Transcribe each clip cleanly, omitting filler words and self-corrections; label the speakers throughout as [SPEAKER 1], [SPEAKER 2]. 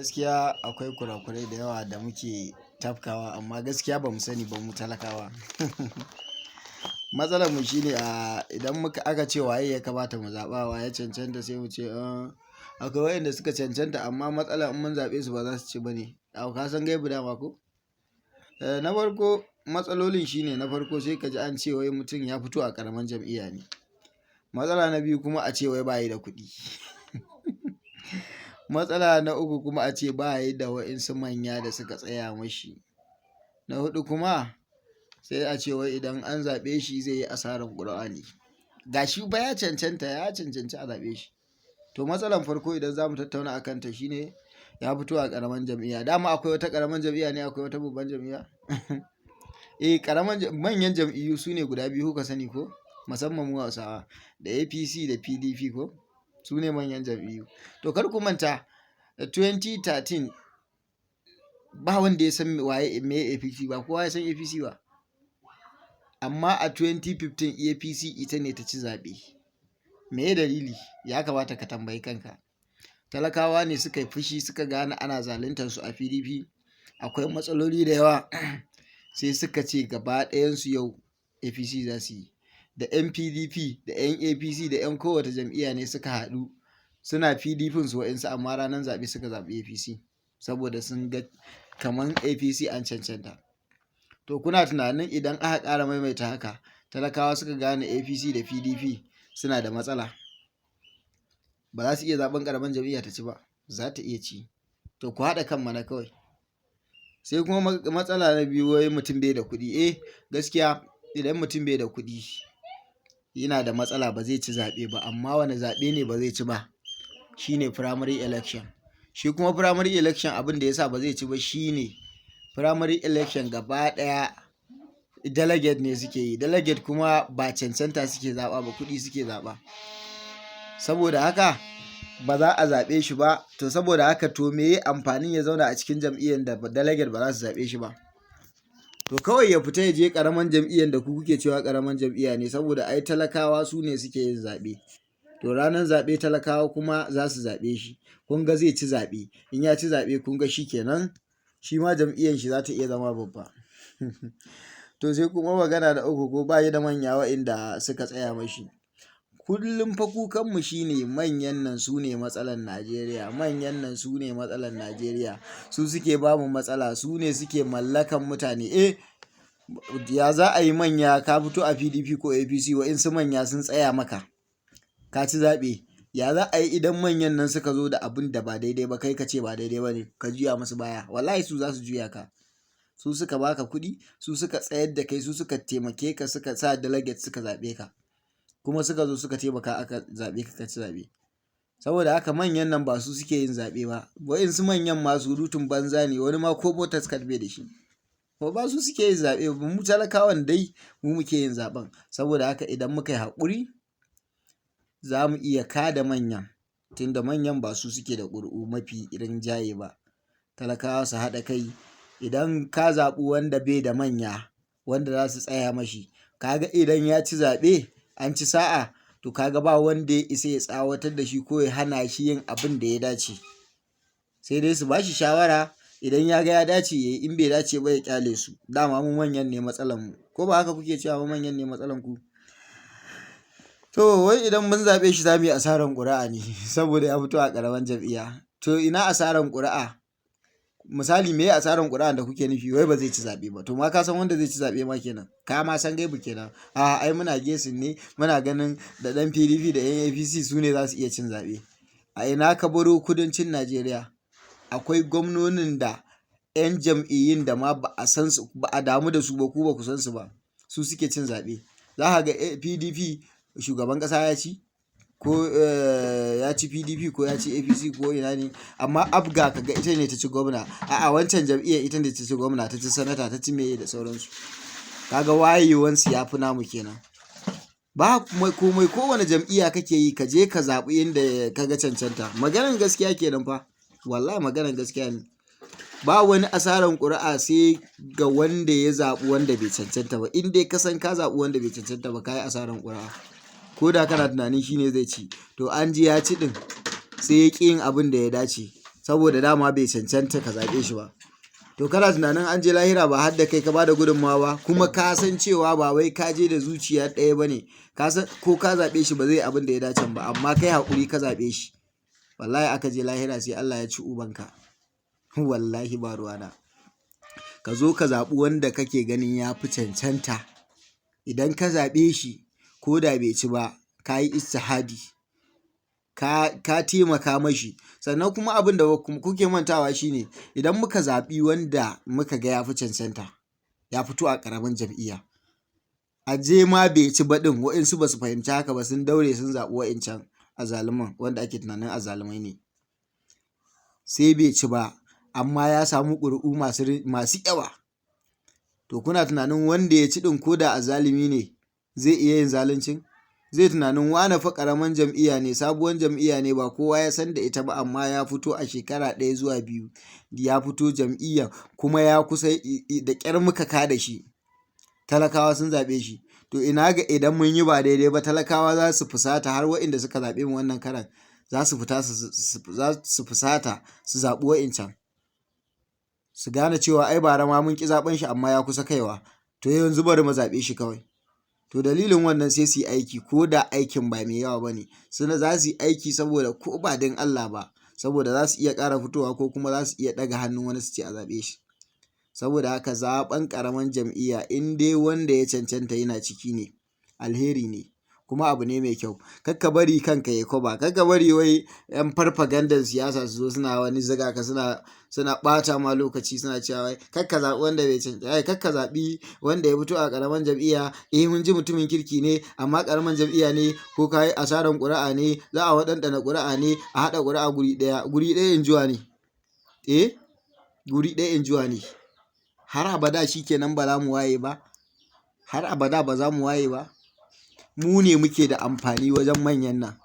[SPEAKER 1] gaskiya akwai kurakurai da yawa da muke tafkawa amma gaskiya ba mu sani ba mu talakawa. Matsalar mu shine idan muka aka ce waye ya kamata mu zaɓa wa ya cancanta sai mu ce akwai wayanda suka cancanta amma matsalar in mun zaɓe su ba za su ci bane. Ka san gaibu dama ko? Na farko matsalolin shine na farko sai ka ji an ce wai mutum ya fito a ƙaramin jam'iyya ne. Matsala na biyu kuma a ce wai bayi da kuɗi. Matsala na uku kuma a ce bayi da wa'insu manya da suka tsaya mashi. Na huɗu kuma sai a ce wai idan an zaɓe shi zai yi asarar ƙuri'a ne. Ga shi ba ya cancanci a zaɓe shi. To matsalar farko idan za mu tattauna a kanta shine ya fito a ƙaramin jam'iyya. Dama akwai wata ƙaramin jam'iyya ne akwai wata babban jam'iyya? Manyan jam'iyyu su ne guda biyu kuka sani ko? Musamman mu Hausawa da APC da PDP ko? Su ne manyan jam'iyyu. To kar ku manta 2013 ba wanda ya san waye me APC ba kowa ya san APC ba. Amma a 2015 APC ita ne ta ci zaɓe. Me dalili? Ya kamata ka tambayi kanka. Talakawa ne suka yi fushi suka gane ana zaluntar su a PDP. Akwai matsaloli da yawa sai suka ce gaba ɗayansu yau APC za su yi. Da 'yan PDP da 'yan APC da 'yan kowace jam'iyya ne suka haɗu suna PDP su wa'insu amma ranar zaɓe suka zaɓi APC saboda sun ga kaman APC an cancanta. To kuna tunanin idan aka ƙara maimaita haka talakawa suka gane APC da PDP suna da matsala ba za su iya zaɓen ƙaramin jam'iyya ta ci ba? Za ta iya ci. To ku haɗa kan mana kawai. Sai kuma matsala na biyu wai mutum bai da kuɗi. Gaskiya idan mutum bai da kuɗi yana da matsala ba zai ci zaɓe ba amma wani zaɓe ne ba zai ci ba shine primary election. Shi kuma primary election abin da yasa ba zai ci ba shine primary election gaba ɗaya delegate ne suke yi. Delegate kuma ba cancanta suke zaɓa ba kuɗi suke zaɓa. Saboda haka ba za a zaɓe shi ba. To saboda haka to me amfanin ya zauna a cikin jam'iyyar da delegate ba za su zaɓe shi ba? To kawai ya fita ya je ƙaramin jam'iyyar da ku kuke cewa ƙaramin jam'iyya ne saboda ai talakawa su ne suke yin zaɓe. To ranar zaɓe talakawa kuma za su zaɓe shi. Kun ga zai ci zaɓe. In ya ci zaɓe kun ga shi kenan shi ma jam'iyyar shi za ta iya zama babba. To sai kuma magana da uku ko bayi da manya wa'inda suka tsaya mashi. Kullum fa kukanmu shine manyan nan su ne matsalar Najeriya. Manyan nan su ne matsalar Najeriya. Su suke ba mu matsala. Su ne suke mallakan mutane. Ya za a yi manya ka fito a PDP ko APC wa'insu manya sun tsaya maka. Ka ci zaɓe. Ya za a yi idan manyan nan suka zo da abin da ba daidai ba kai ka ce ba daidai ba ne ka juya musu baya. Wallahi su za su juya ka. Su suka baka kuɗi, su suka tsayar da kai, su suka taimake ka suka sa delegate suka zaɓe ka. Kuma suka zo suka taimaka aka zaɓe ka ci zaɓe. Saboda haka manyan nan ba su suke yin zaɓe ba. Wa'insu manyan ma surutun banza ne wani ma ko motar card bai da shi. Ko ba su suke yin zaɓe ba mu talakawan dai mu muke yin zaɓen. Saboda haka idan muka yi haƙuri za mu iya kada manyan tunda manyan ba su suke da ƙuri'u mafi rinjaye ba. Talakawa su haɗa kai idan ka zaɓi wanda bai da manya wanda za su tsaya mashi kaga idan ya ci zaɓe an ci sa'a to kaga ba wanda ya isa ya tsawatar da shi ko ya hana shi yin abin da ya dace. Sai dai su ba shi shawara idan ya ga ya dace ya yi in bai dace ba ya ƙyale su. Dama mu manyan ne matsalar mu. Ko ba haka kuke cewa mu manyan ne matsalar ku? To wai idan mun zaɓe shi za mu yi asarar ƙuri'a ne saboda ya fito a ƙaramin jam'iyya. To ina asarar ƙuri'a? Misali me asarar ƙuri'a da kuke nufi wai ba zai ci zaɓe ba. To ma ka san wanda zai ci zaɓe ma kenan. Ka ma san gaibu kenan. Ai muna gesin ne muna ganin da ɗan PDP da ɗan APC su ne za su iya cin zaɓe. A ina ka baro kudancin Najeriya akwai gwamnonin da 'yan jam'iyyun da ma ba a san su ba a damu da su ba ku ba ku san su ba su suke cin zaɓe. Za ka ga PDP shugaban ƙasa ya ci ko ya ci PDP ko ya ci APC ko ina ne amma abga kaga ita ne ta ci gwamna. Wancan jam'iyyar ita ne ta ci gwamna ta ci sanata ta ci meye da sauransu. Kaga wayewansu ya fi namu kenan. Ba komai kowane jam'iyya kake yi ka je ka zaɓi inda ka ga cancanta. Maganar gaskiya kenan fa. Wallahi maganar gaskiya ne. Ba wani asarar ƙuri'a sai ga wanda ya zaɓi wanda bai cancanta ba. In dai ka san ka zaɓi wanda bai cancanta ba ka yi asarar ƙuri'a. Ko da kana tunanin shi ne zai ci to an ji ya ci ɗin sai ya ƙi yin abin da ya dace saboda dama bai cancanta ka zaɓe shi ba. To kana tunanin an je lahira ba har da kai ka bada gudunmawa ba, kuma ka san cewa ba wai ka je da zuciya ɗaya ba ne, ka san ko ka zaɓe shi ba zai abin da ya dace ba, amma kai haƙuri ka zaɓe shi, wallahi aka je lahira sai Allah ya ci ubanka. Wallahi ba ruwana. Ka zo ka zaɓi wanda kake ganin ya fi cancanta, idan ka zaɓe shi ko da bai ci ba ka yi istihadi, ka taimaka mashi. Sannan kuma abin da kuke mantawa shine, idan muka zaɓi wanda muka ga ya fi cancanta, ya fito a ƙaramin jam'iyya, a je ma bai ci ba ɗin, waɗansu ba su fahimci haka ba, sun daure sun zaɓi waɗancan azzaluman wanda ake tunanin azzalumai ne, sai bai ci ba amma ya samu ƙuri'u masu yawa. To kuna tunanin wanda ya ci ɗin ko da azzalumi ne zai iya yin zaluncin? Zai tunanin wane fa ƙaramin jam'iyya ne, sabuwar jam'iyya ne, ba kowa ya san da ita ba, amma ya fito a shekara 1 zuwa 2 ya fito jam'iyyar, kuma ya kusa da ƙyar muka kada shi, talakawa sun zaɓe shi. To ina ga idan mun yi ba daidai ba, talakawa za su fusata, har waɗanda suka zaɓe mu wannan karan za su fusata su zaɓi wa'incan, su gane cewa ai bara ma mun ƙi zaɓen shi amma ya kusa kaiwa, to yanzu bari mu zaɓe shi kawai. To dalilin wannan sai su yi aiki, ko da aikin ba mai yawa ba ne, za su yi aiki saboda ko ba don Allah ba, saboda za su iya ƙara fitowa ko kuma za su iya ɗaga hannun wani su ce a zaɓe shi. Saboda haka zaɓen ƙaramin jam'iyya in dai wanda ya cancanta yana ciki ne, alheri ne kuma abu ne mai kyau. Kakka bari kanka ya kwaba, kakka bari wai 'yan farfagandar siyasa su zo suna wani ziga ka, suna ɓata ma lokaci, suna cewa wai kakka zaɓi wanda bai cancanta, kakka zaɓi wanda ya fito a ƙaramin jam'iyya, mun ji mutumin kirki ne amma ƙaramin jam'iyya ne, ko ka yi asarar ƙuri'a ne, za a waɗanɗana ƙuri'a ne, a haɗa ƙuri'a guri ɗaya in juwa ne, guri ɗaya in juwa ne, har abada shi kenan ba za mu waye ba, har abada ba za mu waye ba. Mu ne muke da amfani wajen manyan nan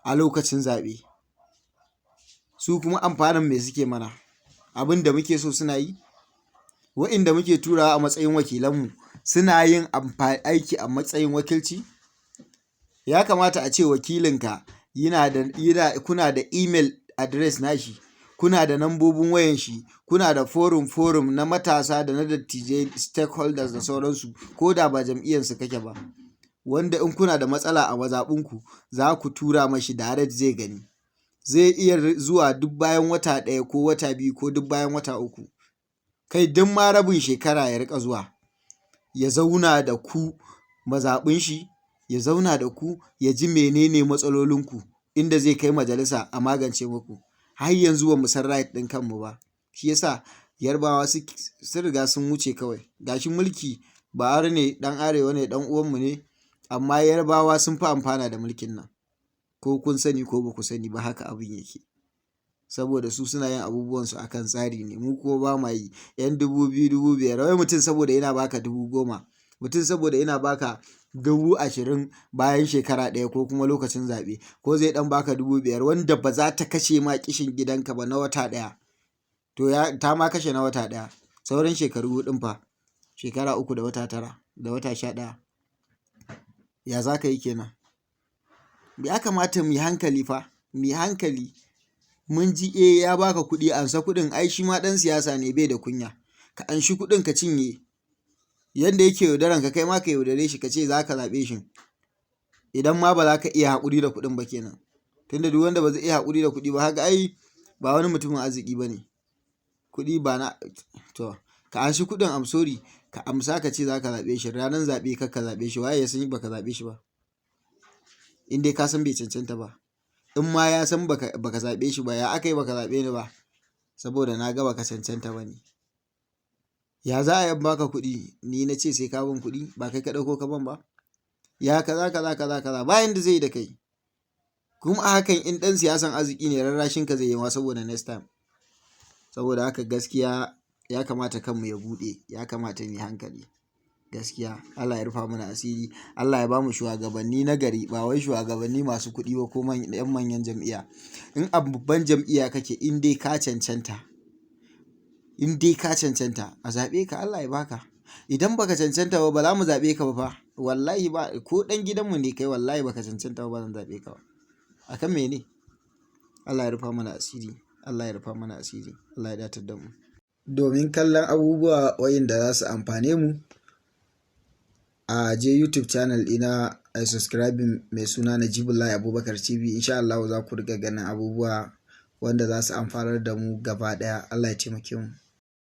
[SPEAKER 1] a lokacin zaɓe, su kuma amfanin me suke mana? Abin da muke so suna yi? Wa'inda muke turawa a matsayin wakilanmu suna yin aiki a matsayin wakilci? Ya kamata a ce wakilinka kuna da email address nashi, kuna da nambobin wayan shi, kuna da forum na matasa da na dattijai, stakeholders da sauransu, ko da ba jam'iyyarsu kake ba, wanda in kuna da matsala a mazaɓinku za ku tura mashi direct, zai gani. Zai iya zuwa duk bayan wata 1 ko wata 2 ko duk bayan wata 3, kai duk ma rabin shekara ya riƙa zuwa, ya zauna da ku mazaɓin shi, ya zauna da ku ya ji menene matsalolinku, inda zai kai majalisa a magance muku. Har yanzu ba mu san right ɗin kanmu ba, shi yasa Yarbawa sun riga sun wuce kawai. Gashi mulki ba ne, ɗan arewa ne, ɗan uwanmu ne, amma Yarbawa sun fi amfana da mulkin nan, ko kun sani ko ba ku sani ba, haka abin yake. Saboda su suna yin abubuwansu a kan tsari ne, mu kuma ba ma yi. 'Yan 2000, 5000, wai mutum saboda yana baka 10,000, mutum saboda yana baka 20,000 bayan shekara 1 ko kuma lokacin zaɓe, ko zai ɗan baka 5,000 wanda ba za ta kashe ma kishin gidanka ba na wata 1, to ta ma kashe na wata 1, sauran shekaru hudun fa, shekara 3 da wata 9 da wata 11, ya za ka yi kenan? Ya kamata mu yi hankali fa, mu yi hankali. Mun ji ya baka kuɗi, ansa kuɗin, ai shi ma ɗan siyasa ne, bai da kunya, ka anshi kuɗin ka cinye, yanda yake yaudaran ka kai ma ka yaudare shi, ka ce za ka zaɓe shi, idan ma ba za ka iya haƙuri da kuɗin ba kenan, tunda duk wanda ba zai iya haƙuri da kuɗi ba, haka ai ba wani mutumin arziki ba ne. Kuɗi ba na to, ka anshi kuɗin, am sorry, ka amsa ka ce za ka zaɓe shi, ranar zaɓe kar ka zaɓe shi, waye ya san ba ka zaɓe shi ba, in dai ka san bai cancanta ba. In ma ya san baka zaɓe shi ba, ya aka yi baka zaɓe ni ba? Saboda na ga baka cancanta ba ne. Ya za a yi baka kuɗi, ni na ce sai ka ban kuɗi, ba kai ka ɗauko ka ban ba? Ya kaza, bayan da zai yi da kai. Kuma a hakan in ɗan siyasan arziki ne, rarrashin ka zai yi ma saboda next time. Saboda haka gaskiya ya kamata kanmu ya buɗe, ya kamata mu yi hankali. Gaskiya Allah ya rufa mana asiri, Allah ya bamu shugabanni na gari, ba wai shugabanni masu kuɗi ba ko 'yan manyan jam'iyya. In a babban jam'iyya kake, in dai ka cancanta a zaɓe ka, Allah ya baka. Idan baka cancanta ba za mu zaɓe ka ba fa, wallahi ba, ko ɗan gidanmu ne kai, wallahi baka cancanta ba zan zaɓe ka ba. Akan mene? Allah ya rufa mana asiri. Allah ya rufa mana asiri, Allah ya datar da mu. Domin kallon abubuwa wayanda za su amfane mu, a je YouTube channel ɗina a subscribing mai suna Najibullahi Abubakar TV. Insha Allah za ku riga ganin abubuwa wanda za su amfanar da mu gaba ɗaya. Allah ya taimake mu.